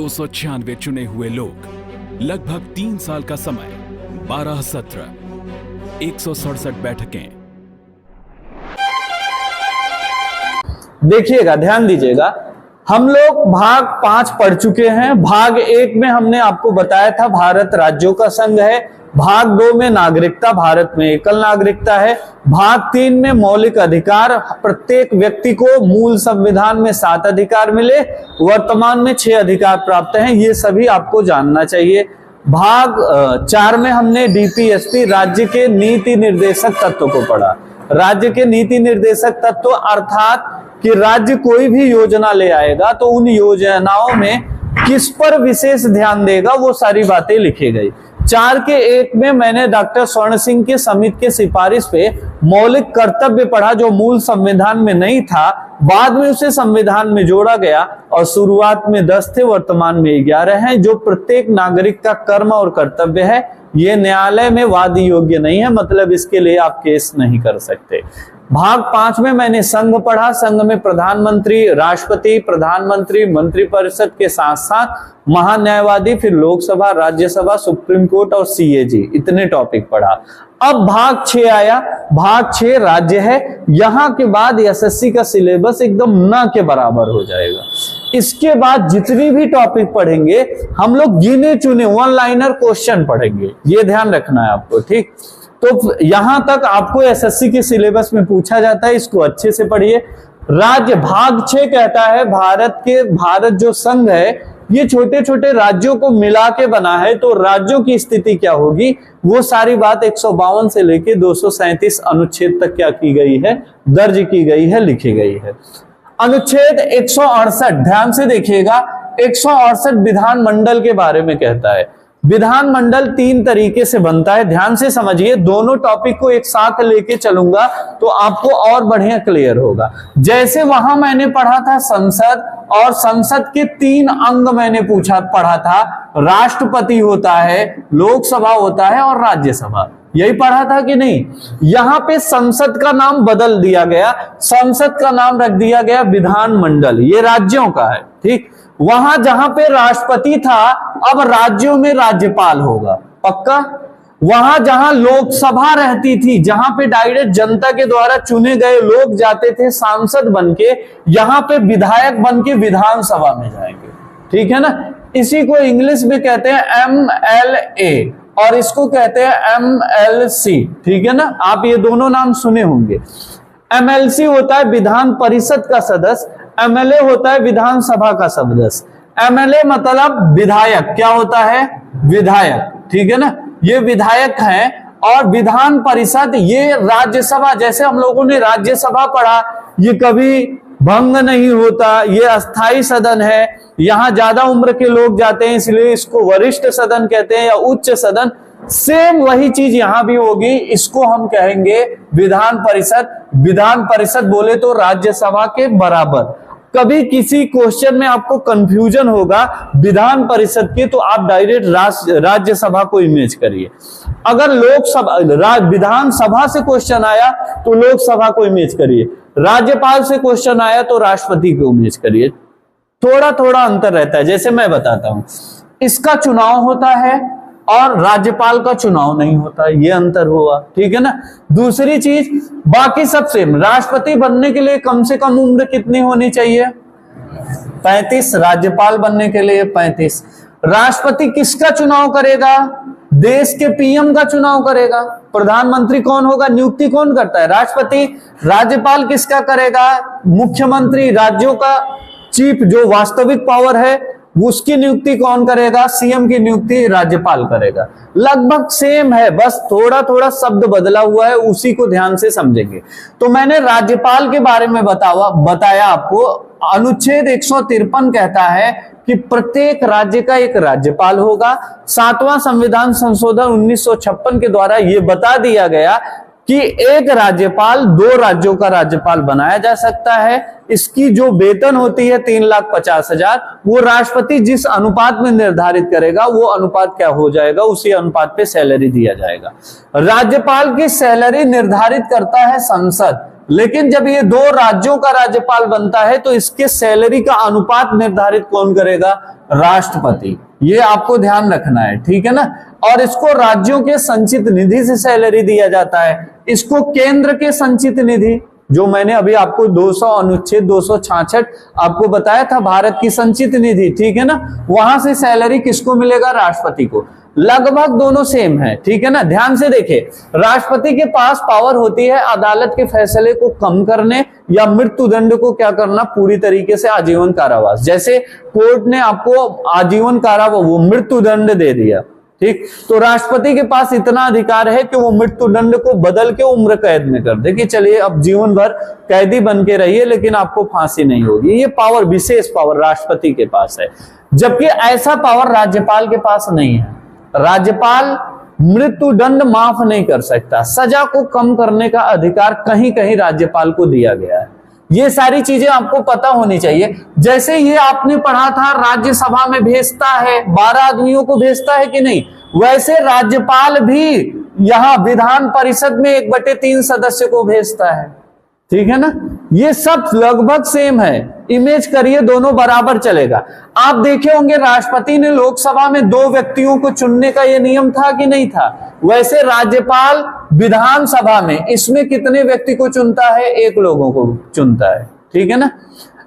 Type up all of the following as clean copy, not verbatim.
296 चुने हुए लोग, लगभग 3 साल का समय, 12 सत्र, 167 बैठकें। देखिएगा, ध्यान दीजिएगा, हम लोग भाग 5 पढ़ चुके हैं। भाग 1 में हमने आपको बताया था भारत राज्यों का संघ है। भाग 2 में नागरिकता, भारत में एकल नागरिकता है। भाग 3 में मौलिक अधिकार, प्रत्येक व्यक्ति को मूल संविधान में 7 अधिकार मिले, वर्तमान में 6 अधिकार प्राप्त हैं, ये सभी आपको जानना चाहिए। भाग 4 में हमने डीपीएसपी, राज्य के नीति निर्देशक तत्व को पढ़ा। राज्य के नीति निर्देशक तत्व अर्थात कि राज्य कोई भी योजना ले आएगा तो उन योजनाओं में किस पर विशेष ध्यान देगा, वो सारी बातें लिखी गई। 4 के 1 में मैंने डॉक्टर स्वर्ण सिंह के समिति के सिफारिश पे मौलिक कर्तव्य पढ़ा, जो मूल संविधान में नहीं था, बाद में उसे संविधान में जोड़ा गया और शुरुआत में 10 थे, वर्तमान में 11 हैं, जो प्रत्येक नागरिक का कर्म और कर्तव्य है। ये न्यायालय में वाद योग्य नहीं है, मतलब इसके लिए आप केस नहीं कर सकते। भाग 5 में मैंने संघ पढ़ा। संघ में प्रधानमंत्री, राष्ट्रपति, प्रधानमंत्री, मंत्रिपरिषद के साथ साथ महान्यायवादी, फिर लोकसभा, राज्यसभा, सुप्रीम कोर्ट और सीएजी, इतने टॉपिक पढ़ा। अब भाग 6 आया। भाग 6 राज्य है। यहां के बाद एसएससी का सिलेबस एकदम न के बराबर हो जाएगा। इसके बाद जितनी भी टॉपिक पढ़ेंगे हम लोग गिने चुने 1 लाइनर क्वेश्चन पढ़ेंगे, ये ध्यान रखना है आपको, ठीक। तो यहां तक आपको एसएससी के सिलेबस में पूछा जाता है, इसको अच्छे से पढ़िए। राज्य, भाग 6 कहता है भारत जो संघ है ये छोटे छोटे राज्यों को मिला के बना है, तो राज्यों की स्थिति क्या होगी, वो सारी बात 152 से लेके 237 अनुच्छेद तक क्या की गई है, दर्ज की गई है, लिखी गई है। अनुच्छेद 168, ध्यान से देखिएगा, 168 विधानमंडल के बारे में कहता है। विधानमंडल 3 तरीके से बनता है, ध्यान से समझिए, दोनों टॉपिक को एक साथ लेके चलूंगा तो आपको और बढ़िया क्लियर होगा। जैसे वहां मैंने पढ़ा था संसद, और संसद के 3 अंग मैंने पढ़ा था, राष्ट्रपति होता है, लोकसभा होता है और राज्यसभा, यही पढ़ा था कि नहीं। यहां पे संसद का नाम बदल दिया गया, संसद का नाम रख दिया गया विधानमंडल, ये राज्यों का है, ठीक। वहां जहां पे राष्ट्रपति था, अब राज्यों में राज्यपाल होगा, पक्का। वहां जहां लोकसभा रहती थी, जहां पे डायरेक्ट जनता के द्वारा चुने गए लोग जाते थे सांसद बनके, यहां पे विधायक बनके विधानसभा में जाएंगे, ठीक है ना। इसी को इंग्लिश में कहते हैं MLA और इसको कहते हैं MLC, ठीक है ना। आप ये दोनों नाम सुने होंगे। MLC होता है विधान परिषद का सदस्य, MLA होता है विधानसभा का सदस्य। MLA मतलब विधायक, क्या होता है, विधायक, ठीक है ना, ये विधायक हैं। और विधान परिषद ये राज्यसभा, जैसे हम लोगों ने राज्यसभा पढ़ा, ये कभी भंग नहीं होता, ये अस्थाई सदन है, यहां ज्यादा उम्र के लोग जाते हैं, इसलिए इसको वरिष्ठ सदन कहते हैं या उच्च सदन। सेम वही चीज यहां भी होगी, इसको हम कहेंगे विधान परिषद। विधान परिषद बोले तो राज्यसभा के बराबर। कभी किसी क्वेश्चन में आपको कंफ्यूजन होगा विधान परिषद के, तो आप डायरेक्ट राज्यसभा को इमेज करिए। अगर लोकसभा, विधानसभा से क्वेश्चन आया तो लोकसभा को इमेज करिए, राज्यपाल से क्वेश्चन आया तो राष्ट्रपति को इमेज करिए। थोड़ा थोड़ा अंतर रहता है, जैसे मैं बताता हूं, इसका चुनाव होता है और राज्यपाल का चुनाव नहीं होता, ये अंतर हुआ, ठीक है ना। दूसरी चीज, बाकी सब सेम। राष्ट्रपति बनने के लिए कम से कम उम्र कितनी होनी चाहिए, 35। राज्यपाल बनने के लिए 35। राष्ट्रपति किसका चुनाव करेगा, देश के पीएम का चुनाव करेगा। प्रधानमंत्री कौन होगा, नियुक्ति कौन करता है, राष्ट्रपति। राज्यपाल किसका करेगा, मुख्यमंत्री, राज्यों का चीफ जो वास्तविक पावर है उसकी नियुक्ति कौन करेगा, सीएम की नियुक्ति राज्यपाल करेगा। लगभग सेम है, बस थोड़ा थोड़ा शब्द बदला हुआ है, उसी को ध्यान से समझेंगे। तो मैंने राज्यपाल के बारे में बताया आपको। अनुच्छेद 153 कहता है कि प्रत्येक राज्य का एक राज्यपाल होगा। 7वां संविधान संशोधन 1956 के द्वारा यह बता दिया गया कि एक राज्यपाल 2 राज्यों का राज्यपाल बनाया जा सकता है। इसकी जो वेतन होती है 3,50,000, वो राष्ट्रपति जिस अनुपात में निर्धारित करेगा वो अनुपात क्या हो जाएगा, उसी अनुपात पे सैलरी दिया जाएगा। राज्यपाल की सैलरी निर्धारित करता है संसद। लेकिन जब ये दो राज्यों का राज्यपाल बनता है तो इसके सैलरी का अनुपात निर्धारित कौन करेगा? राष्ट्रपति। ये आपको ध्यान रखना है, ठीक है ना। और इसको राज्यों के संचित निधि से सैलरी दिया जाता है, इसको केंद्र के संचित निधि, जो मैंने अभी आपको 200 अनुच्छेद 266 आपको बताया था, भारत की संचित निधि, ठीक है ना, वहां से सैलरी किसको मिलेगा? राष्ट्रपति को। लगभग दोनों सेम है, ठीक है ना। ध्यान से देखिए, राष्ट्रपति के पास पावर होती है अदालत के फैसले को कम करने या मृत्यु दंड को क्या करना? पूरी तरीके से आजीवन कारावास। जैसे कोर्ट ने आपको आजीवन कारावास, वो मृत्यु दंड दे दिया, ठीक, तो राष्ट्रपति के पास इतना अधिकार है कि वो मृत्यु दंड को बदल के उम्र कैद में कर दे कि चलिए अब जीवन भर कैदी बन के रहिए लेकिन आपको फांसी नहीं होगी। ये पावर, विशेष पावर राष्ट्रपति के पास है, जबकि ऐसा पावर राज्यपाल के पास नहीं है। राज्यपाल मृत्यु दंड माफ नहीं कर सकता, सजा को कम करने का अधिकार कहीं कहीं राज्यपाल को दिया गया है। ये सारी चीजें आपको पता होनी चाहिए। जैसे ये आपने पढ़ा था राज्यसभा में भेजता है, 12 आदमियों को भेजता है कि नहीं, वैसे राज्यपाल भी यहां विधान परिषद में 1/3 सदस्य को भेजता है, ठीक है ना। ये सब लगभग सेम है, इमेज करिए, दोनों बराबर चलेगा। आप देखे होंगे राष्ट्रपति ने लोकसभा में 2 व्यक्तियों को चुनने का ये नियम था कि नहीं था, वैसे राज्यपाल विधानसभा में इसमें कितने व्यक्ति को चुनता है? 1 लोगों को चुनता है, ठीक है ना।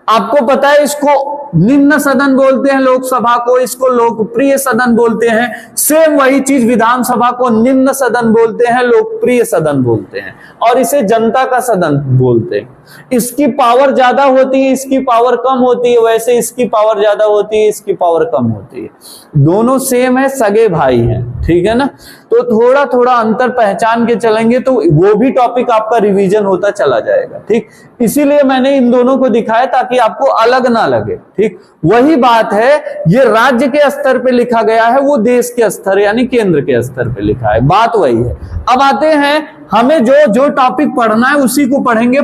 आपको पता है इसको निम्न सदन बोलते हैं लोकसभा को, इसको लोकप्रिय सदन बोलते हैं। सेम वही चीज विधानसभा को निम्न सदन बोलते हैं, लोकप्रिय सदन बोलते हैं, और इसे जनता का सदन बोलते हैं। इसकी पावर ज्यादा होती है, इसकी पावर कम होती है, वैसे इसकी पावर ज्यादा होती है, इसकी पावर कम होती है। दोनों सेम है, सगे भाई हैं, ठीक है ना। तो थोड़ा थोड़ा अंतर पहचान के चलेंगे तो वो भी टॉपिक आपका रिवीजन होता चला जाएगा, ठीक। इसीलिए मैंने इन दोनों को दिखाया ताकि आपको अलग ना लगे, ठीक। वही बात है, ये राज्य के स्तर पे लिखा गया है, वो देश के स्तर यानी केंद्र के स्तर पे लिखा है, बात वही है। अब आते हैं, हमें जो जो टॉपिक पढ़ना है उसी को पढ़ेंगे,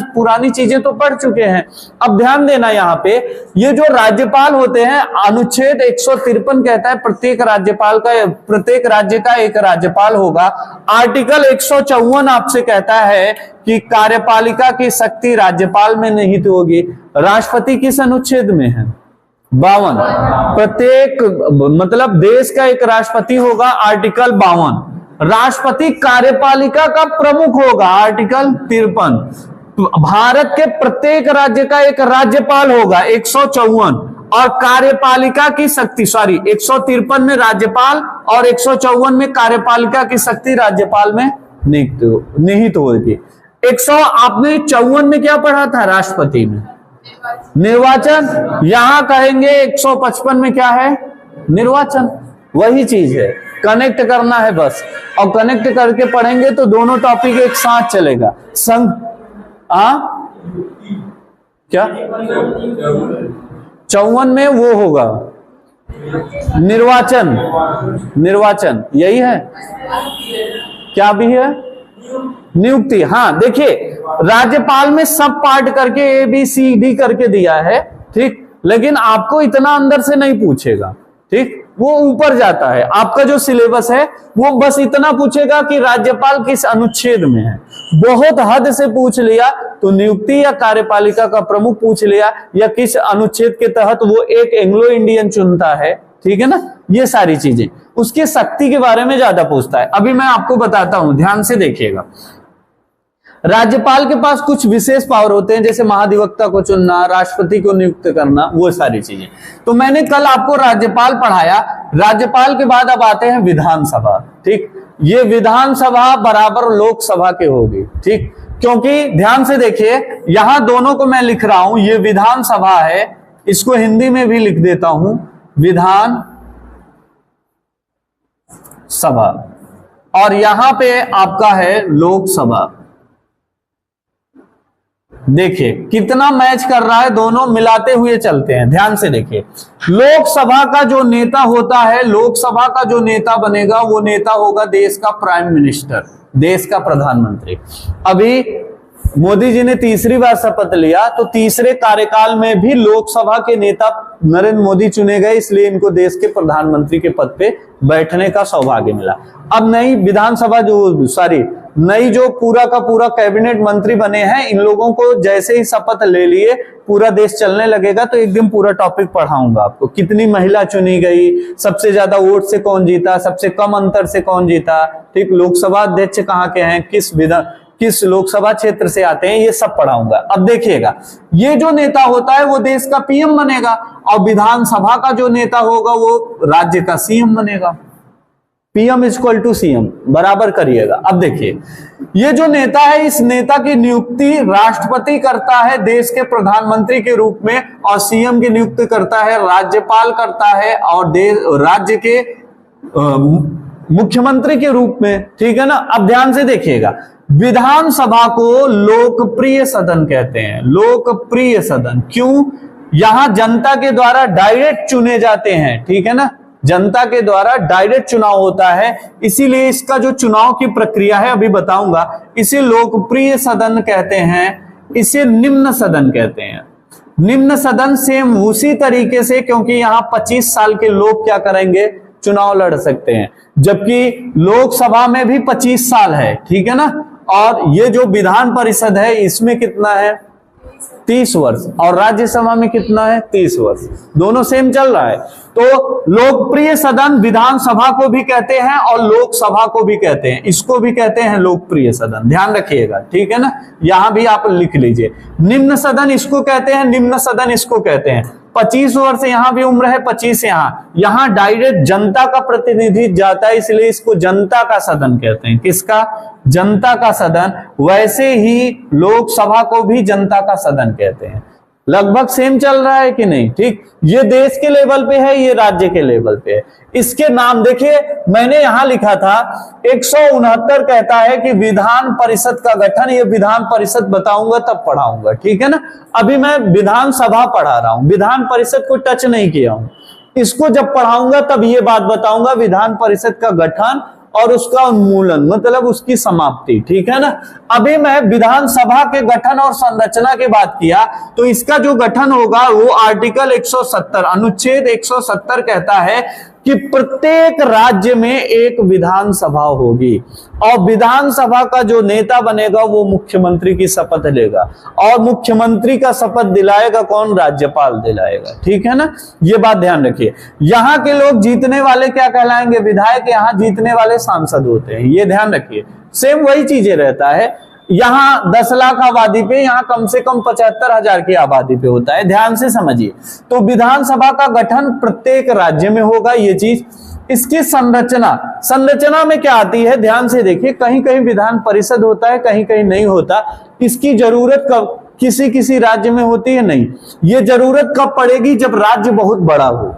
पुरानी चीजें तो पढ़ चुके हैं। अब ध्यान देना, यहाँ पे ये जो राज्यपाल होते हैं, अनुच्छेद 153 कहता है प्रत्येक राज्य का एक राज्यपाल होगा। आर्टिकल 154 आपसे कहता है कि कार्यपालिका की शक्ति राज्यपाल में निहित होगी। राष्ट्रपति किस अनुच्छेद में है? 52। प्रत्येक मतलब देश का एक राष्ट्रपति होगा, आर्टिकल 52। राष्ट्रपति कार्यपालिका का प्रमुख होगा, आर्टिकल 53। भारत के प्रत्येक राज्य का एक राज्यपाल होगा, 154। और कार्यपालिका की शक्ति 153 में राज्यपाल और 154 में कार्यपालिका की शक्ति राज्यपाल में निहित होगी। 154 में क्या पढ़ा था? राष्ट्रपति में निर्वाचन। यहां कहेंगे 155 में क्या है? निर्वाचन। वही चीज है, कनेक्ट करना है बस, और कनेक्ट करके पढ़ेंगे तो दोनों टॉपिक एक साथ चलेगा। संघ क्या 54 में वो होगा निर्वाचन, यही है। क्या भी है? नियुक्ति। हाँ, देखिए राज्यपाल में सब पार्ट करके ABCD करके दिया है, ठीक, लेकिन आपको इतना अंदर से नहीं पूछेगा, ठीक, वो ऊपर जाता है। आपका जो सिलेबस है वो बस इतना पूछेगा कि राज्यपाल किस अनुच्छेद में है। बहुत हद से पूछ लिया तो नियुक्ति या कार्यपालिका का प्रमुख पूछ लिया, या किस अनुच्छेद के तहत वो एक एंग्लो इंडियन चुनता है, ठीक है ना। ये सारी चीजें, उसकी शक्ति के बारे में ज्यादा पूछता है। अभी मैं आपको बताता हूं, ध्यान से देखिएगा। राज्यपाल के पास कुछ विशेष पावर होते हैं, जैसे महाधिवक्ता को चुनना, राष्ट्रपति को नियुक्त करना, वो सारी चीजें। तो मैंने कल आपको राज्यपाल पढ़ाया। राज्यपाल के बाद अब आते हैं विधानसभा, ठीक। ये विधानसभा बराबर लोकसभा के होगी, ठीक, क्योंकि ध्यान से देखिए, यहां दोनों को मैं लिख रहा हूं, ये विधानसभा है, इसको हिंदी में भी लिख देता हूं, विधान सभा, और यहां पे आपका है लोकसभा। देखिए कितना मैच कर रहा है, दोनों मिलाते हुए चलते हैं। ध्यान से देखिए, लोकसभा का जो नेता होता है, लोकसभा का जो नेता बनेगा वो नेता होगा देश का प्राइम मिनिस्टर, देश का प्रधानमंत्री। अभी मोदी जी ने तीसरी बार शपथ लिया, तो तीसरे कार्यकाल में भी लोकसभा के नेता नरेंद्र मोदी चुने गए, इसलिए इनको देश के प्रधानमंत्री के पद पे बैठने का सौभाग्य मिला। अब नहीं, विधानसभा नई जो पूरा का पूरा कैबिनेट मंत्री बने हैं, इन लोगों को जैसे ही शपथ ले लिए पूरा देश चलने लगेगा। तो एक दिन पूरा टॉपिक पढ़ाऊंगा आपको, कितनी महिला चुनी गई, सबसे ज्यादा वोट से कौन जीता, सबसे कम अंतर से कौन जीता, ठीक, लोकसभा अध्यक्ष कहाँ के हैं, किस लोकसभा क्षेत्र से आते हैं, ये सब पढ़ाऊंगा। अब देखिएगा, ये जो नेता होता है वो देश का पीएम बनेगा और विधानसभा का जो नेता होगा वो राज्य का सीएम बनेगा। पीएम इक्वल टू सीएम बराबर करिएगा। अब देखिए, ये जो नेता है, इस नेता की नियुक्ति राष्ट्रपति करता है देश के प्रधानमंत्री के रूप में, और सीएम की नियुक्ति करता है राज्यपाल करता है, और राज्य के मुख्यमंत्री के रूप में, ठीक है ना। अब ध्यान से देखिएगा, विधानसभा को लोकप्रिय सदन कहते हैं। लोकप्रिय सदन क्यों? यहां जनता के द्वारा डायरेक्ट चुने जाते हैं, ठीक है ना, जनता के द्वारा डायरेक्ट चुनाव होता है, इसीलिए इसका जो चुनाव की प्रक्रिया है अभी बताऊंगा, इसे लोकप्रिय सदन कहते हैं, इसे निम्न सदन कहते हैं। निम्न सदन सेम उसी तरीके से, क्योंकि यहां 25 साल के लोग क्या करेंगे, चुनाव लड़ सकते हैं, जबकि लोकसभा में भी 25 साल है, ठीक है ना। और ये जो विधान परिषद है इसमें कितना है, 30 वर्ष, और राज्यसभा में कितना है, 30 वर्ष, दोनों सेम चल रहा है। तो लोकप्रिय सदन विधानसभा को भी कहते हैं और लोकसभा को भी कहते हैं, इसको भी कहते हैं लोकप्रिय सदन, ध्यान रखिएगा, ठीक है ना। यहां भी आप लिख लीजिए, निम्न सदन इसको कहते हैं, निम्न सदन इसको कहते हैं। 25 वर्ष यहां भी उम्र है, 25 यहां डायरेक्ट जनता का प्रतिनिधि जाता है, इसलिए इसको जनता का सदन कहते हैं। किसका? जनता का सदन। वैसे ही लोकसभा को भी जनता का सदन कहते हैं। लगभग सेम चल रहा है कि नहीं, ठीक। ये देश के लेवल पे है, ये राज्य के लेवल पे है। इसके नाम देखिए, मैंने यहां लिखा था 169 कहता है कि विधान परिषद का गठन, ये विधान परिषद बताऊंगा तब पढ़ाऊंगा, ठीक है ना। अभी मैं विधानसभा पढ़ा रहा हूं, विधान परिषद को टच नहीं किया हूं, इसको जब पढ़ाऊंगा तब ये बात बताऊंगा, विधान परिषद का गठन और उसका उन्मूलन, मतलब उसकी समाप्ति, ठीक है ना। अभी मैं विधानसभा के गठन और संरचना की बात किया, तो इसका जो गठन होगा वो आर्टिकल 170 अनुच्छेद 170 कहता है कि प्रत्येक राज्य में एक विधानसभा होगी, और विधानसभा का जो नेता बनेगा वो मुख्यमंत्री की शपथ लेगा, और मुख्यमंत्री का शपथ दिलाएगा कौन? राज्यपाल दिलाएगा, ठीक है ना। ये बात ध्यान रखिए। यहाँ के लोग जीतने वाले क्या कहलाएंगे? विधायक। यहाँ जीतने वाले सांसद होते हैं, ये ध्यान रखिए। सेम वही चीजें रहता है, यहाँ 10 लाख आबादी पे, यहाँ कम से कम 75,000 की आबादी पे होता है, ध्यान से समझिए। तो विधानसभा का गठन प्रत्येक राज्य में होगा, ये चीज। इसकी संरचना में क्या आती है, ध्यान से देखिए, कहीं कहीं विधान परिषद होता है, कहीं कहीं नहीं होता। इसकी जरूरत कब किसी किसी राज्य में होती है, नहीं। ये जरूरत कब पड़ेगी? जब राज्य बहुत बड़ा हो,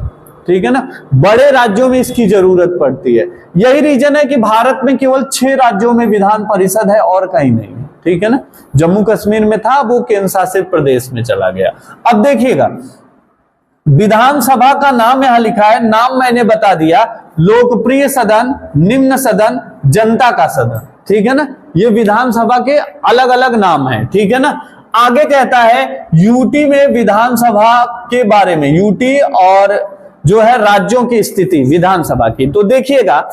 ठीक है ना। बड़े राज्यों में इसकी जरूरत पड़ती है। यही रीजन है कि भारत में केवल 6 राज्यों में विधान परिषद है और कहीं नहीं, ठीक है ना। जम्मू कश्मीर में था, वो केंद्र शासित प्रदेश में चला गया। अब देखिएगा, विधानसभा का नाम यहां लिखा है, नाम मैंने बता दिया, लोकप्रिय सदन, निम्न सदन, जनता का सदन, ठीक है ना। ये विधानसभा के अलग अलग नाम हैं, ठीक है ना। आगे कहता है यूटी में विधानसभा के बारे में, यूटी और जो है राज्यों की स्थिति विधानसभा की। तो देखिएगा,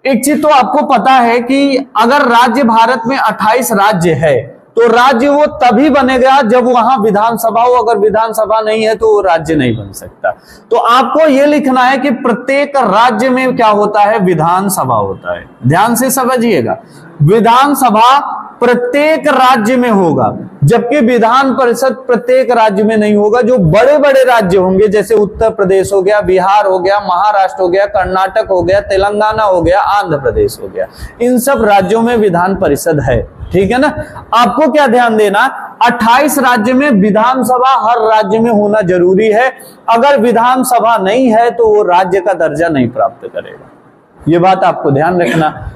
एक चीज तो आपको पता है कि अगर राज्य भारत में 28 राज्य है, तो राज्य वो तभी बनेगा जब वहां विधानसभा हो। अगर विधानसभा नहीं है तो वो राज्य नहीं बन सकता। तो आपको ये लिखना है कि प्रत्येक राज्य में क्या होता है? विधानसभा होता है। ध्यान से समझिएगा, विधानसभा प्रत्येक राज्य में होगा, जबकि विधान परिषद प्रत्येक राज्य में नहीं होगा। जो बड़े बड़े राज्य होंगे, जैसे उत्तर प्रदेश हो गया, बिहार हो गया, महाराष्ट्र हो गया, कर्नाटक हो गया, तेलंगाना हो गया, आंध्र प्रदेश हो गया, इन सब राज्यों में विधान परिषद है, ठीक है ना। आपको क्या ध्यान देना, 28 राज्य में विधानसभा हर राज्य में होना जरूरी है। अगर विधानसभा नहीं है तो वो राज्य का दर्जा नहीं प्राप्त करेगा, ये बात आपको ध्यान रखना।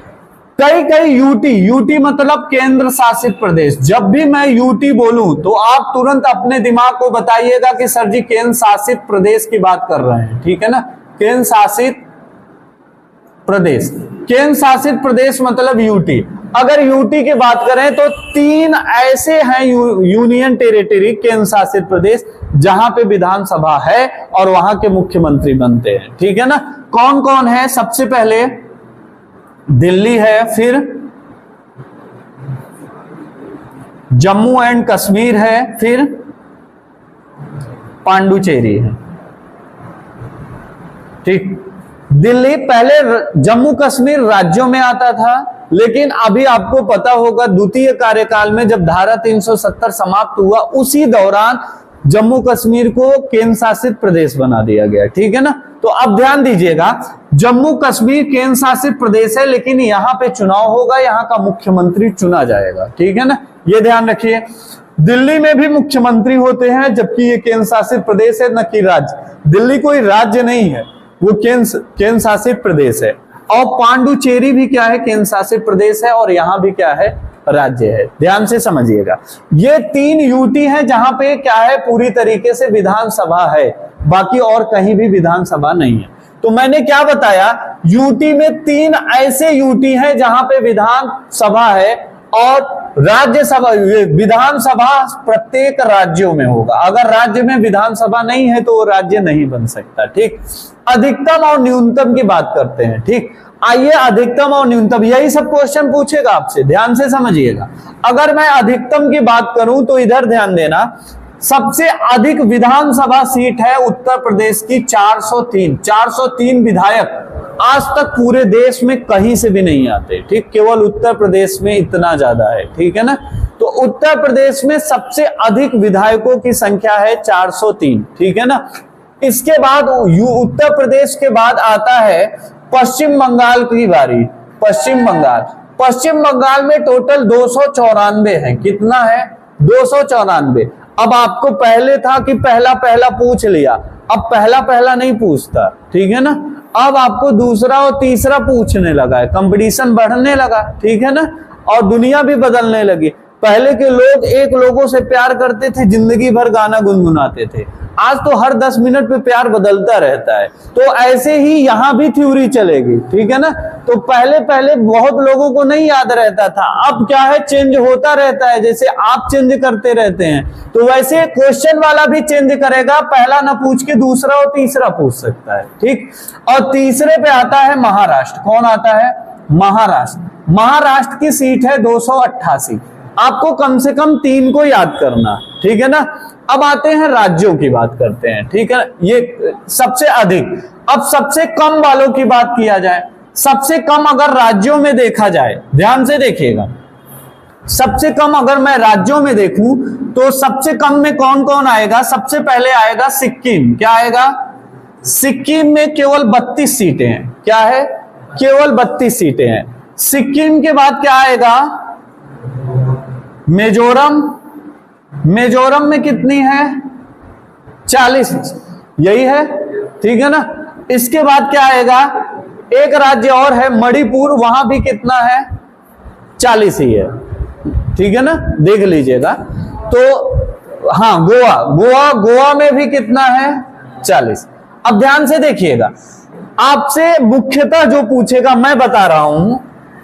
कई यूटी मतलब केंद्र शासित प्रदेश। जब भी मैं यूटी बोलूं तो आप तुरंत अपने दिमाग को बताइएगा कि सर जी केंद्र शासित प्रदेश की बात कर रहे हैं, ठीक है ना। केंद्र शासित प्रदेश, केंद्र शासित प्रदेश मतलब यूटी। अगर यूटी की बात करें तो 3 ऐसे हैं यूनियन टेरिटरी, केंद्र शासित प्रदेश, जहां पे विधानसभा है और वहां के मुख्यमंत्री बनते हैं, ठीक है ना। कौन कौन है? सबसे पहले दिल्ली है, फिर जम्मू एंड कश्मीर है, फिर पांडुचेरी है। ठीक, दिल्ली पहले जम्मू कश्मीर राज्यों में आता था, लेकिन अभी आपको पता होगा द्वितीय कार्यकाल में जब धारा 370 समाप्त हुआ, उसी दौरान जम्मू कश्मीर को केंद्र शासित प्रदेश बना दिया गया। ठीक है ना, तो अब ध्यान दीजिएगा, जम्मू कश्मीर केंद्र शासित प्रदेश है, लेकिन यहां पे चुनाव होगा, यहां का मुख्यमंत्री चुना जाएगा। ठीक है ना, ये ध्यान रखिए। दिल्ली में भी मुख्यमंत्री होते हैं, जबकि ये केंद्र शासित प्रदेश है, न कि राज्य। दिल्ली कोई राज्य नहीं है, वो केंद्र शासित प्रदेश है। और पांडुचेरी भी क्या है, केंद्र शासित प्रदेश है, और यहां भी क्या है, राज्य है। ध्यान से समझिएगा, ये 3 यूटी है जहां पे क्या है, पूरी तरीके से विधानसभा है, बाकी और कहीं भी विधानसभा नहीं है। तो मैंने क्या बताया, यूटी में 3 ऐसे यूटी हैं जहां पे विधानसभा है, और राज्यसभा, विधानसभा प्रत्येक राज्यों में होगा। अगर राज्य में विधानसभा नहीं है तो वो राज्य नहीं बन सकता। ठीक, अधिकतम और न्यूनतम की बात करते हैं। ठीक, आइए अधिकतम और न्यूनतम, यही सब क्वेश्चन पूछेगा आपसे, ध्यान से समझिएगा। अगर मैं अधिकतम की बात करूं तो इधर ध्यान देना, सबसे अधिक विधानसभा सीट है उत्तर प्रदेश की 403 विधायक आज तक पूरे देश में कहीं से भी नहीं आते। ठीक, केवल उत्तर प्रदेश में इतना ज्यादा है। ठीक है ना, तो उत्तर प्रदेश में सबसे अधिक विधायकों की संख्या है 403। ठीक है ना, इसके बाद उत्तर प्रदेश के बाद आता है पश्चिम बंगाल की बारी। पश्चिम बंगाल में टोटल 294 है। कितना है, 294। अब आपको पहले था कि पहला पूछ लिया, अब पहला नहीं पूछता। ठीक है ना, अब आपको दूसरा और तीसरा पूछने लगा है, कंपटीशन बढ़ने लगा। ठीक है ना, और दुनिया भी बदलने लगी। पहले के लोग एक लोगों से प्यार करते थे, जिंदगी भर गाना गुनगुनाते थे, आज तो हर 10 मिनट पे प्यार बदलता रहता है। तो ऐसे ही यहां भी थ्योरी चलेगी। ठीक है ना, तो पहले बहुत लोगों को नहीं याद रहता था, अब क्या है, चेंज होता रहता है, जैसे आप चेंज करते रहते हैं, तो वैसे क्वेश्चन वाला भी चेंज करेगा, पहला ना पूछ के दूसरा और तीसरा पूछ सकता है। ठीक, और तीसरे पे आता है महाराष्ट्र। कौन आता है, महाराष्ट्र की सीट है 288। आपको कम से कम 3 को याद करना। ठीक है ना, अब आते हैं राज्यों की बात करते हैं। ठीक है, ये सबसे अधिक। अब सबसे कम वालों की बात किया जाए, सबसे कम अगर राज्यों में देखा जाए, ध्यान से देखिएगा, सबसे कम अगर मैं राज्यों में देखूं तो सबसे कम में कौन कौन आएगा। सबसे पहले आएगा सिक्किम। क्या आएगा, सिक्किम में केवल 32 सीटें हैं। क्या है, केवल 32 सीटें हैं। सिक्किम के बाद क्या आएगा, मिजोरम में कितनी है, 40, यही है। ठीक है ना, इसके बाद क्या आएगा, एक राज्य और है मणिपुर, वहां भी कितना है, 40 ही है। ठीक है ना, देख लीजिएगा। तो हाँ, गोवा में भी कितना है, 40। अब ध्यान से देखिएगा, आपसे मुख्यतः जो पूछेगा, मैं बता रहा हूं,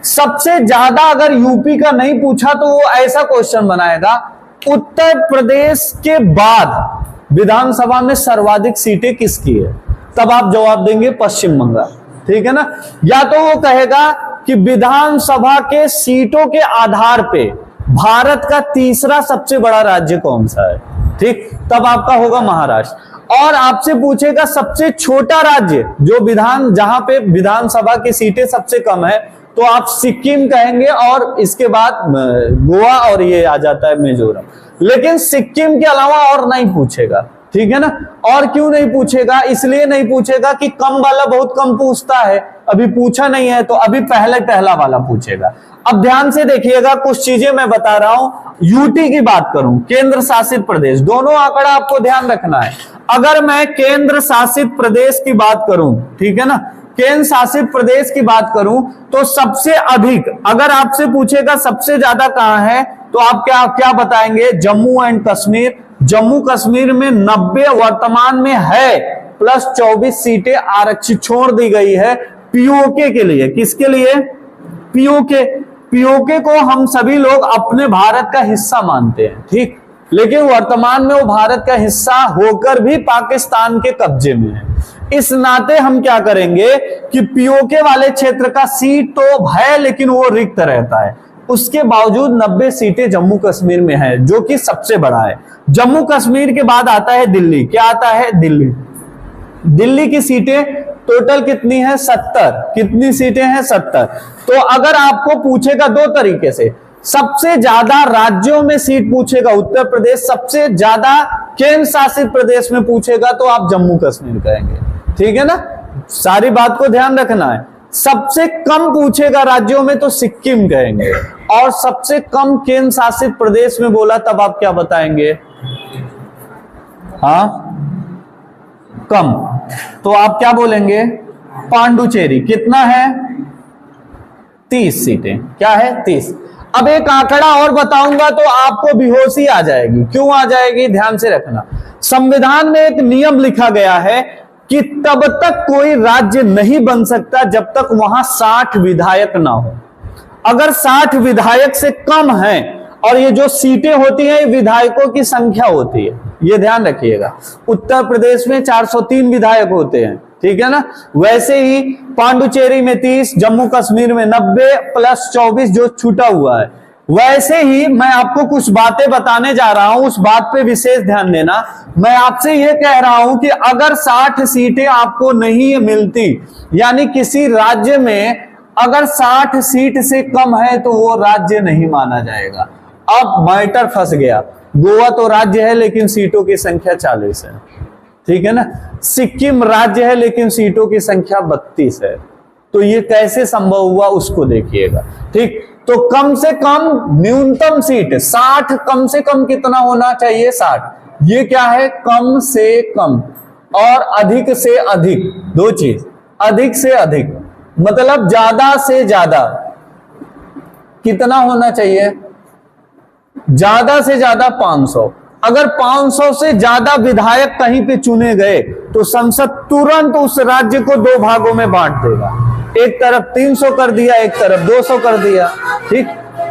सबसे ज्यादा अगर यूपी का नहीं पूछा तो वो ऐसा क्वेश्चन बनाएगा, उत्तर प्रदेश के बाद विधानसभा में सर्वाधिक सीटें किसकी है, तब आप जवाब देंगे पश्चिम बंगाल। ठीक है ना, या तो वो कहेगा कि विधानसभा के सीटों के आधार पे भारत का तीसरा सबसे बड़ा राज्य कौन सा है। ठीक, तब आपका होगा महाराष्ट्र। और आपसे पूछेगा सबसे छोटा राज्य जो जहां पे विधानसभा की सीटें सबसे कम है, तो आप सिक्किम कहेंगे, और इसके बाद गोवा, और ये आ जाता है मिजोरम। लेकिन सिक्किम के अलावा और नहीं पूछेगा। ठीक है ना, और क्यों नहीं पूछेगा, इसलिए नहीं पूछेगा कि कम वाला बहुत कम पूछता है, अभी पूछा नहीं है, तो अभी पहला वाला पूछेगा। अब ध्यान से देखिएगा, कुछ चीजें मैं बता रहा हूं। यूटी की बात करूं, केंद्र शासित प्रदेश, दोनों आंकड़ा आपको ध्यान रखना है। अगर मैं केंद्र शासित प्रदेश की बात करूं, ठीक है ना, केंद्र शासित प्रदेश की बात करूं तो सबसे अधिक, अगर आपसे पूछेगा सबसे ज्यादा कहां है, तो आप क्या बताएंगे, जम्मू एंड कश्मीर। जम्मू कश्मीर में 90 वर्तमान में है, प्लस 24 सीटें आरक्षित छोड़ दी गई है पीओके के लिए। किसके लिए, पीओके को हम सभी लोग अपने भारत का हिस्सा मानते हैं। ठीक, लेकिन वर्तमान में वो भारत का हिस्सा होकर भी पाकिस्तान के कब्जे में है। इस नाते हम क्या करेंगे कि पीओके वाले क्षेत्र का सीट तो है, लेकिन वो रिक्त रहता है। उसके बावजूद 90 सीटें जम्मू कश्मीर में है, जो कि सबसे बड़ा है। जम्मू कश्मीर के बाद आता है दिल्ली। क्या आता है? दिल्ली। दिल्ली की सीटें टोटल कितनी है? 70। कितनी सीटें हैं? 70। तो अगर आपको पूछेगा दो तरीके से, सबसे ज्यादा राज्यों में सीट पूछेगा उत्तर प्रदेश, सबसे ज्यादा केंद्र शासित प्रदेश में पूछेगा तो आप जम्मू कश्मीर कहेंगे। ठीक है ना, सारी बात को ध्यान रखना है। सबसे कम पूछेगा राज्यों में तो सिक्किम कहेंगे, और सबसे कम केंद्र शासित प्रदेश में बोला तब आप क्या बताएंगे? हाँ, कम। तो आप क्या बोलेंगे? पांडुचेरी। कितना है? 30 सीटें। क्या है? 30। अब एक आंकड़ा और बताऊंगा तो आपको बेहोशी आ जाएगी। क्यों आ जाएगी? ध्यान से रखना। संविधान में एक नियम लिखा गया है कि तब तक कोई राज्य नहीं बन सकता जब तक वहां 60 विधायक ना हो। अगर 60 विधायक से कम है, और ये जो सीटें होती हैं विधायकों की संख्या होती है, ये ध्यान रखिएगा। उत्तर प्रदेश में 403 विधायक होते हैं, ठीक है ना। वैसे ही पांडुचेरी में 30, जम्मू कश्मीर में 90 प्लस 24 जो छूटा हुआ है। वैसे ही मैं आपको कुछ बातें बताने जा रहा हूं, उस बात पे विशेष ध्यान देना। मैं आपसे यह कह रहा हूं कि अगर 60 सीटें आपको नहीं मिलती, यानी किसी राज्य में अगर 60 सीट से कम है तो वो राज्य नहीं माना जाएगा। अब मैटर फंस गया। गोवा तो राज्य है लेकिन सीटों की संख्या 40 है, ठीक है ना। सिक्किम राज्य है लेकिन सीटों की संख्या 32 है। तो ये कैसे संभव हुआ उसको देखिएगा, ठीक। तो कम से कम न्यूनतम सीट 60, कम से कम कितना होना चाहिए? 60। ये क्या है? कम से कम और अधिक से अधिक, दो चीज। अधिक से अधिक मतलब ज्यादा से ज्यादा कितना होना चाहिए? ज्यादा से ज्यादा 500। अगर 500 से ज्यादा विधायक कहीं पे चुने गए तो संसद तुरंत उस राज्य को दो भागों में बांट देगा। एक तरफ 300 कर दिया, एक तरफ 200 कर दिया, ठीक।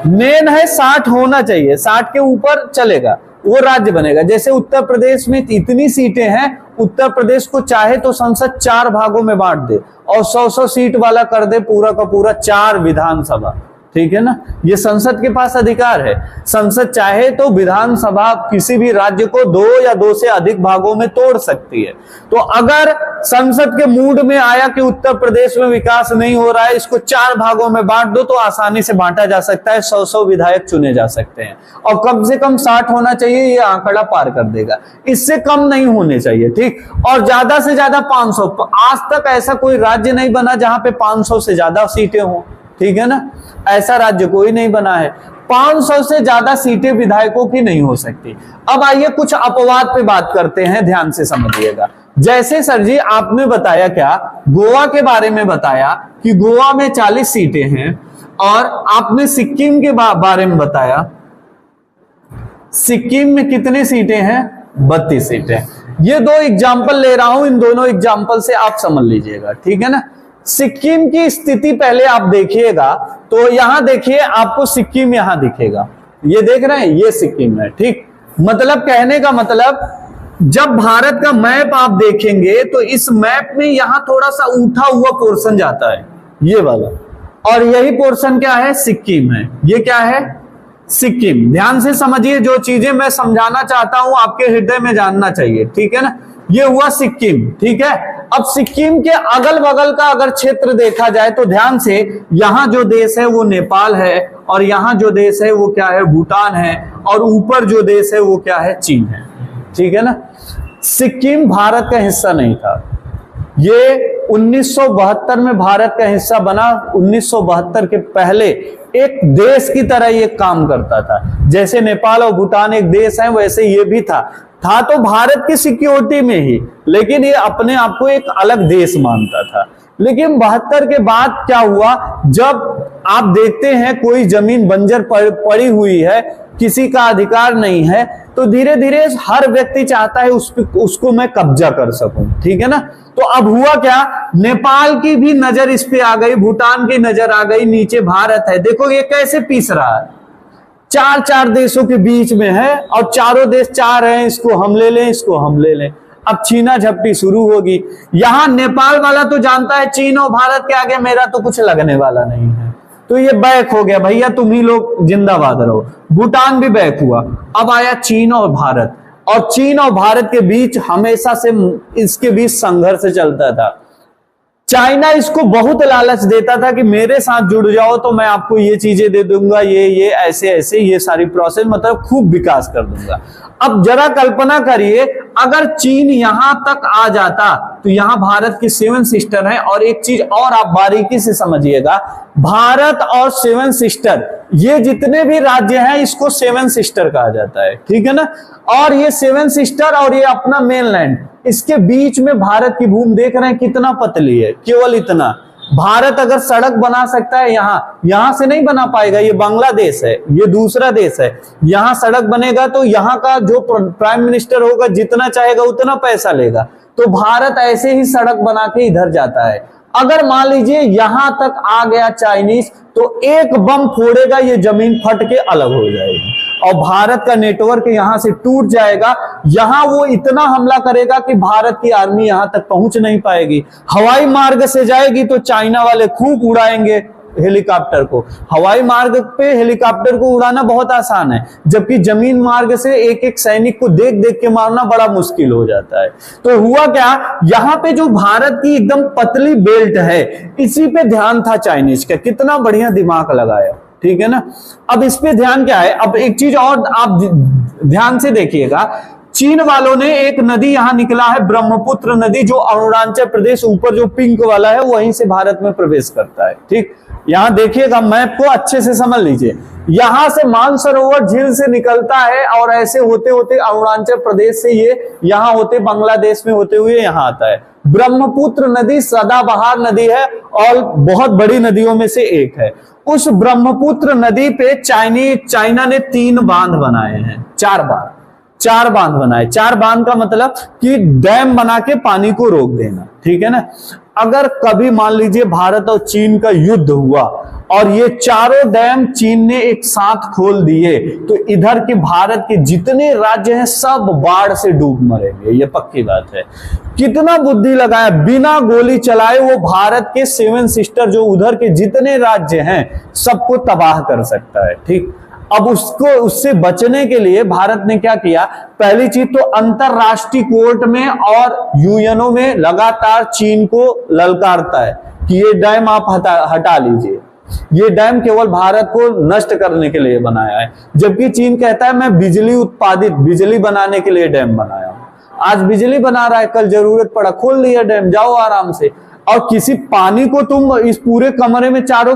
मेन है 60 होना चाहिए, 60 के ऊपर चलेगा वो राज्य बनेगा। जैसे उत्तर प्रदेश में इतनी सीटें हैं, उत्तर प्रदेश को चाहे तो संसद 4 भागों में बांट दे और 100-100 सीट वाला कर दे पूरा का पूरा 4 विधानसभा, ठीक है ना। ये संसद के पास अधिकार है। संसद चाहे तो विधानसभा किसी भी राज्य को 2 या 2 से अधिक भागों में तोड़ सकती है। तो अगर संसद के मूड में आया कि उत्तर प्रदेश में विकास नहीं हो रहा है, इसको 4 भागों में बांट दो, तो आसानी से बांटा जा सकता है। 100-100 विधायक चुने जा सकते हैं और कम से कम 60 होना चाहिए। ये आंकड़ा पार कर देगा, इससे कम नहीं होने चाहिए, ठीक। और ज्यादा से ज्यादा 500। आज तक ऐसा कोई राज्य नहीं बना जहां पे 500 से ज्यादा सीटें हो, ठीक है ना। ऐसा राज्य कोई नहीं बना है। 500 से ज्यादा सीटें विधायकों की नहीं हो सकती। अब आइए कुछ अपवाद पे बात करते हैं, ध्यान से समझिएगा। जैसे सर जी आपने बताया, क्या गोवा के बारे में बताया कि गोवा में 40 सीटें हैं, और आपने सिक्किम के बारे में बताया, सिक्किम में कितनी सीटें हैं? 32 सीटें। ये 2 एग्जाम्पल ले रहा हूं, इन दोनों एग्जाम्पल से आप समझ लीजिएगा, ठीक है ना। सिक्किम की स्थिति पहले आप देखिएगा, तो यहां देखिए आपको सिक्किम यहां दिखेगा, ये देख रहे हैं, ये सिक्किम है, ठीक। मतलब कहने का मतलब, जब भारत का मैप आप देखेंगे तो इस मैप में यहां थोड़ा सा उठा हुआ पोर्शन जाता है, ये वाला, और यही पोर्शन क्या है? सिक्किम है। ये क्या है? सिक्किम। ध्यान से समझिए, जो चीजें मैं समझाना चाहता हूं आपके हृदय में जानना चाहिए, ठीक है ना। ये हुआ सिक्किम, ठीक है। अब सिक्किम के अगल बगल का अगर क्षेत्र देखा जाए तो ध्यान से, यहां जो देश है वो नेपाल है, और यहां जो देश है वो क्या है? भूटान है, और ऊपर जो देश है वो क्या है? चीन है, ठीक है ना। सिक्किम भारत का हिस्सा नहीं था। ये 1972 में भारत का हिस्सा बना। 1972 के पहले एक देश की तरह ये काम करता था। जैसे नेपाल और भूटान एक देश है, वैसे ये भी था तो भारत की सिक्योरिटी में ही, लेकिन ये अपने आप को एक अलग देश मानता था। लेकिन 72 के बाद क्या हुआ, जब आप देखते हैं कोई जमीन बंजर पड़ी हुई है, किसी का अधिकार नहीं है, तो धीरे धीरे हर व्यक्ति चाहता है उसको मैं कब्जा कर सकूं, ठीक है ना। तो अब हुआ क्या, नेपाल की भी नजर इस पे आ गई, भूटान की नजर आ गई, नीचे भारत है। देखो ये कैसे पीस रहा है, 4 देशों के बीच में है, और चारों देश चाह रहे हैं इसको हम ले लें, इसको हम ले लें। अब छीना झपटी शुरू होगी। यहां नेपाल वाला तो जानता है चीन और भारत के आगे मेरा तो कुछ लगने वाला नहीं है, तो ये बैक हो गया, भैया तुम ही लोग जिंदाबाद रहो। भूटान भी बैक हुआ। अब आया चीन और भारत, और चीन और भारत के बीच हमेशा से इसके बीच संघर्ष चलता था। चाइना इसको बहुत लालच देता था कि मेरे साथ जुड़ जाओ तो मैं आपको ये चीजें दे दूंगा, ये ऐसे ऐसे ये सारी प्रोसेस, मतलब खूब विकास कर दूंगा। अब जरा कल्पना करिए, अगर चीन यहां तक आ जाता तो यहां भारत की 7 सिस्टर हैं। और एक चीज और आप बारीकी से समझिएगा, भारत और 7 सिस्टर, ये जितने भी राज्य हैं इसको 7 सिस्टर कहा जाता है, ठीक है ना। और ये 7 सिस्टर और ये अपना मेनलैंड, इसके बीच में भारत की भूमि देख रहे हैं कितना पतली है, केवल इतना। भारत अगर सड़क बना सकता है यहां से नहीं बना पाएगा, ये बांग्लादेश है, ये दूसरा देश है। यहां सड़क बनेगा तो यहां का जो प्राइम मिनिस्टर होगा जितना चाहेगा उतना पैसा लेगा। तो भारत ऐसे ही सड़क बना के इधर जाता है। अगर मान लीजिए यहां तक आ गया चाइनीज, तो एक बम फोड़ेगा, ये जमीन फट के अलग हो जाएगी और भारत का नेटवर्क यहां से टूट जाएगा। यहां वो इतना हमला करेगा कि भारत की आर्मी यहां तक पहुंच नहीं पाएगी। हवाई मार्ग से जाएगी तो चाइना वाले खूब उड़ाएंगे हेलीकॉप्टर को। हवाई मार्ग पे हेलीकॉप्टर को उड़ाना बहुत आसान है, जबकि जमीन मार्ग से एक एक सैनिक को देख देख के मारना बड़ा मुश्किल हो जाता है। तो हुआ क्या, यहां पे जो भारत की एकदम पतली बेल्ट है, इसी पे ध्यान था चाइनीज का। कितना बढ़िया दिमाग लगाया, ठीक है ना। अब इस पे ध्यान क्या है, अब एक चीज और आप ध्यान से देखिएगा, चीन वालों ने एक नदी यहां निकला है, ब्रह्मपुत्र नदी, जो अरुणाचल प्रदेश ऊपर जो पिंक वाला है वहीं से भारत में प्रवेश करता है, ठीक। यहां देखिएगा, मैप को अच्छे से समझ लीजिए। यहां से मानसरोवर झील से निकलता है और ऐसे होते होते अरुणाचल प्रदेश से ये यहां होते बांग्लादेश में होते हुए यहां आता है। ब्रह्मपुत्र नदी सदाबहार नदी है और बहुत बड़ी नदियों में से एक है। उस ब्रह्मपुत्र नदी पे चाइना ने 3 बांध बनाए हैं, 4 बांध बनाए। 4 बांध का मतलब कि डैम बना के पानी को रोक देना, ठीक है ना। अगर कभी मान लीजिए भारत और चीन का युद्ध हुआ और ये चारों डैम चीन ने एक साथ खोल दिए, तो इधर के भारत के जितने राज्य हैं सब बाढ़ से डूब मरेंगे, ये पक्की बात है। कितना बुद्धि लगाया, बिना गोली चलाए वो भारत के 7 सिस्टर जो उधर के जितने राज्य हैं सबको तबाह कर सकता है, ठीक। अब उससे बचने के लिए भारत ने क्या किया, पहली चीज तो अंतरराष्ट्रीय कोर्ट में और यूएनओ में लगातार चीन को ललकारता है कि ये डैम आप हटा लीजिए, ये डैम केवल भारत को नष्ट करने के लिए बनाया है। जबकि चीन कहता है मैं बिजली बनाने के लिए डैम बनाया हूं। आज बिजली बना रहा है, कल जरूरत पड़ा खोल लिया डैम, जाओ आराम से। और किसी पानी को तुम इस पूरे कमरे में चारों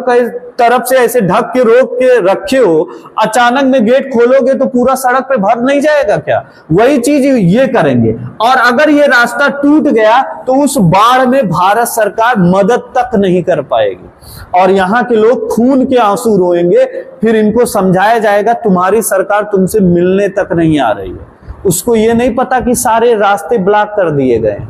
तरफ से ऐसे ढक के रोक के रखे हो, अचानक में गेट खोलोगे तो पूरा सड़क पे भर नहीं जाएगा क्या? वही चीज ये करेंगे। और अगर ये रास्ता टूट गया तो उस बाढ़ में भारत सरकार मदद तक नहीं कर पाएगी और यहाँ के लोग खून के आंसू रोएंगे। फिर इनको समझाया जाएगा तुम्हारी सरकार तुमसे मिलने तक नहीं आ रही है। उसको ये नहीं पता कि सारे रास्ते ब्लॉक कर दिए गए हैं,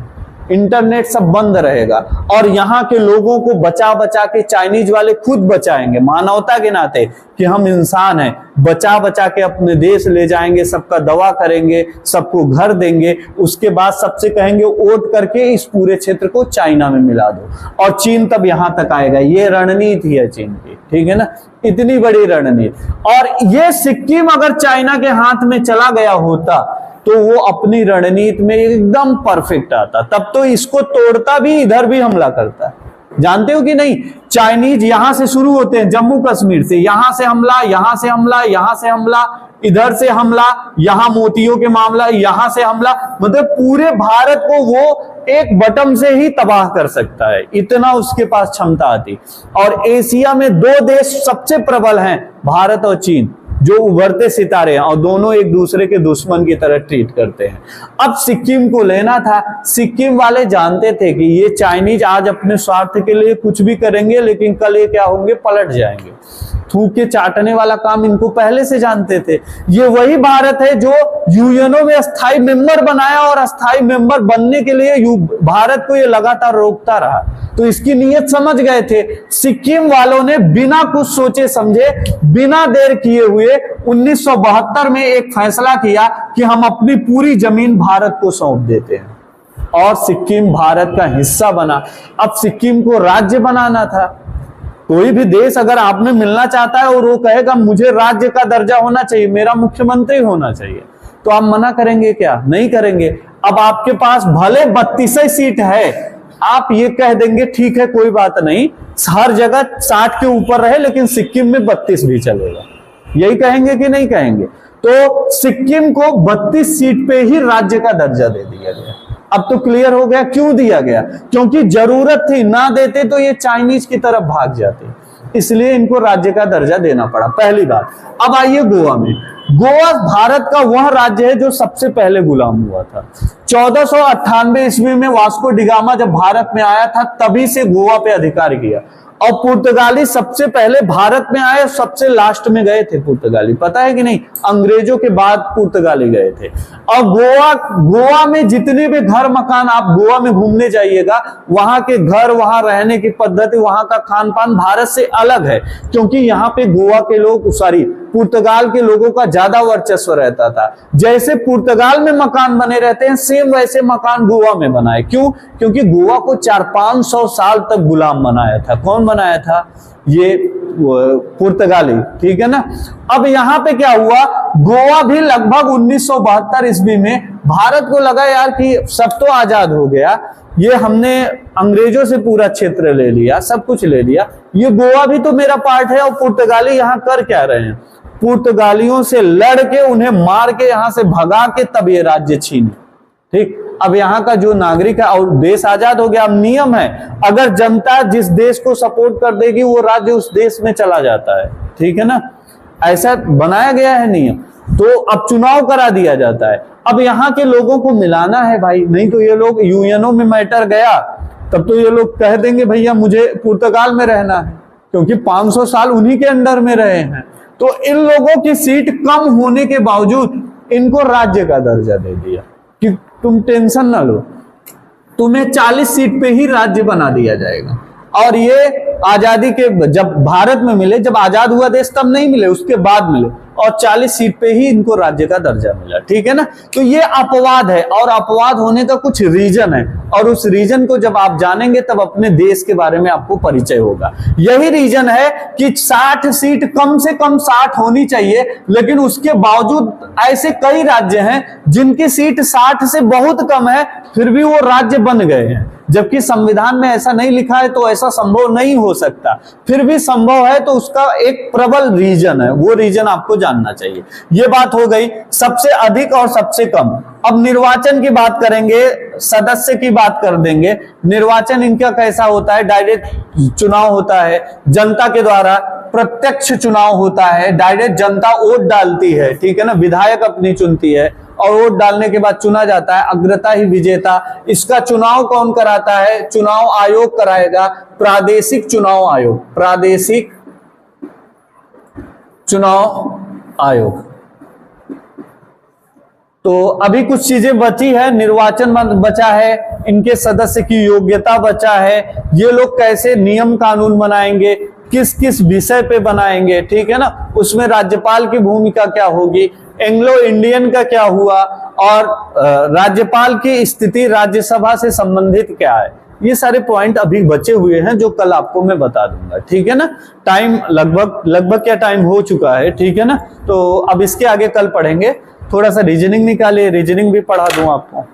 इंटरनेट सब बंद रहेगा और यहाँ के लोगों को बचा बचा के चाइनीज वाले खुद बचाएंगे मानवता के नाते कि हम इंसान हैं, बचा बचा के अपने देश ले जाएंगे, सबका दवा करेंगे, सबको घर देंगे। उसके बाद सबसे कहेंगे वोट करके इस पूरे क्षेत्र को चाइना में मिला दो और चीन तब यहां तक आएगा। ये रणनीति है चीन की, ठीक है ना, इतनी बड़ी रणनीति। और ये सिक्किम अगर चाइना के हाथ में चला गया होता तो वो अपनी रणनीति में एकदम परफेक्ट आता, तब तो इसको तोड़ता भी इधर भी हमला करता है। जानते हो कि नहीं, चाइनीज यहां से शुरू होते हैं, जम्मू कश्मीर से, यहां से हमला, यहां से हमला, यहां से हमला, इधर से हमला, यहां मोतियों के मामला, यहां से हमला, मतलब पूरे भारत को वो एक बटन से ही तबाह कर सकता है, इतना उसके पास क्षमता आती। और एशिया में 2 देश सबसे प्रबल हैं, भारत और चीन, जो उभरते सितारे हैं और दोनों एक दूसरे के दुश्मन की तरह ट्रीट करते हैं। अब सिक्किम को लेना था। सिक्किम वाले जानते थे कि ये चाइनीज आज अपने स्वार्थ के लिए कुछ भी करेंगे, लेकिन कल ये क्या होंगे, पलट जाएंगे। थूक के चाटने वाला काम इनको पहले से जानते थे। ये वही भारत है जो यूएनओ में अस्थायी मेंबर बनाया और अस्थायी मेंबर बनने के लिए भारत को ये लगातार रोकता रहा। तो इसकी नीयत समझ गए थे। सिक्किम वालों ने बिना कुछ सोचे समझे, बिना देर किए हुए 1972 में एक फैसला किया कि हम अपनी पूरी जमीन भारत को सौंप देते हैं और सिक्किम भारत का हिस्सा बना। अब सिक्किम को राज्य बनाना था कोई भी देश अगर आप में मिलना चाहता है और वो कहेगा मुझे राज्य का दर्जा होना चाहिए, मेरा मुख्यमंत्री होना चाहिए, तो आप मना करेंगे क्या? नहीं करेंगे। अब आपके पास भले 32 सीट है, आप ये कह देंगे ठीक है कोई बात नहीं, हर जगह 60 के ऊपर रहे लेकिन सिक्किम में 32 भी चलेगा, यही कहेंगे कि नहीं कहेंगे? तो सिक्किम को 32 सीट पे ही राज्य का दर्जा दे दिया गया। अब तो क्लियर हो गया क्यों दिया गया, क्योंकि जरूरत थी, ना देते तो ये चाइनीज की तरफ भाग जाते, इसलिए इनको राज्य का दर्जा देना पड़ा, पहली बात। अब आइए गोवा में। गोवा भारत का वह राज्य है जो सबसे पहले गुलाम हुआ था। 1498 ईस्वी में वास्को डिगामा जब भारत में आया था, तभी से गोवा पे अधिकार किया। और पुर्तगाली सबसे पहले भारत में आए, सबसे लास्ट में गए थे पुर्तगाली, पता है कि नहीं? अंग्रेजों के बाद पुर्तगाली गए थे। और गोवा में जितने भी घर मकान आप गोवा में घूमने जाइएगा, वहां के घर, वहां रहने की पद्धति, वहां का खान पान भारत से अलग है, क्योंकि यहाँ पे गोवा के लोग, पुर्तगाल के लोगों का ज्यादा वर्चस्व रहता था। जैसे पुर्तगाल में मकान बने रहते हैं, सेम वैसे मकान गोवा में बनाए। क्यों? क्योंकि गोवा को 400-500 साल तक गुलाम बनाया था। कौन बनाया था? ये पुर्तगाली, ठीक है ना। अब यहाँ पे क्या हुआ, गोवा भी लगभग 1972 ईस्वी में भारत को लगा यार कि सब तो आजाद हो गया, ये हमने अंग्रेजों से पूरा क्षेत्र ले लिया, सब कुछ ले लिया, ये गोवा भी तो मेरा पार्ट है, और पुर्तगाली यहाँ कर क्या रहे हैं? पुर्तगालियों से लड़ के, उन्हें मार के, यहां से भगा के तब ये राज्य छीने। ठीक, अब यहाँ का जो नागरिक है, और देश आजाद हो गया। अब नियम है, अगर जनता जिस देश को सपोर्ट कर देगी, वो राज्य उस देश में चला जाता है, ठीक है ना, ऐसा बनाया गया है नियम। तो अब चुनाव करा दिया जाता है। अब यहाँ के लोगों को मिलाना है भाई, नहीं तो ये लोग यूएनओ में मैटर गया, तब तो ये लोग कह देंगे भैया मुझे पुर्तगाल में रहना है, क्योंकि 500 साल उन्हीं के अंडर में रहे हैं। तो इन लोगों की सीट कम होने के बावजूद इनको राज्य का दर्जा दे दिया कि तुम टेंशन ना लो, तुम्हें 40 सीट पे ही राज्य बना दिया जाएगा। और ये आजादी के जब भारत में मिले, जब आजाद हुआ देश तब नहीं मिले, उसके बाद मिले, और 40 सीट पे ही इनको राज्य का दर्जा मिला, ठीक है ना। तो ये अपवाद है, और अपवाद होने का कुछ रीजन है, और उस रीजन को जब आप जानेंगे तब अपने देश के बारे में आपको परिचय होगा। यही रीजन है कि 60 सीट कम से कम 60 होनी चाहिए, लेकिन उसके बावजूद ऐसे कई राज्य हैं जिनकी सीट 60 से बहुत कम है, फिर भी वो राज्य बन गए हैं, जबकि संविधान में ऐसा नहीं लिखा है, तो ऐसा संभव नहीं हो सकता। फिर भी संभव है तो उसका एक प्रबल रीजन है, वो रीजन आपको जानना चाहिए। ये बात हो गई सबसे अधिक और सबसे कम। अब निर्वाचन की बात करेंगे, सदस्य की बात कर देंगे। निर्वाचन इनका कैसा होता है? डायरेक्ट चुनाव होता है, जनता के द्वारा प्रत्यक्ष चुनाव होता है, डायरेक्ट जनता वोट डालती है, ठीक है ना, विधायक अपनी चुनती है, और वोट डालने के बाद चुना जाता है, अग्रता ही विजेता। इसका चुनाव कौन कराता है? चुनाव आयोग कराएगा, प्रादेशिक चुनाव आयोग, प्रादेशिक चुनाव आयोग। तो अभी कुछ चीजें बची है, निर्वाचन बचा है, इनके सदस्य की योग्यता बचा है, ये लोग कैसे नियम कानून बनाएंगे, किस किस विषय पे बनाएंगे, ठीक है ना, उसमें राज्यपाल की भूमिका क्या होगी, एंग्लो इंडियन का क्या हुआ, और राज्यपाल की स्थिति राज्यसभा से संबंधित क्या है, ये सारे पॉइंट अभी बचे हुए हैं जो कल आपको मैं बता दूंगा, ठीक है ना। टाइम लगभग क्या टाइम हो चुका है, ठीक है ना। तो अब इसके आगे कल पढ़ेंगे। थोड़ा सा रीजनिंग निकालिए, रीजनिंग भी पढ़ा दूं आपको।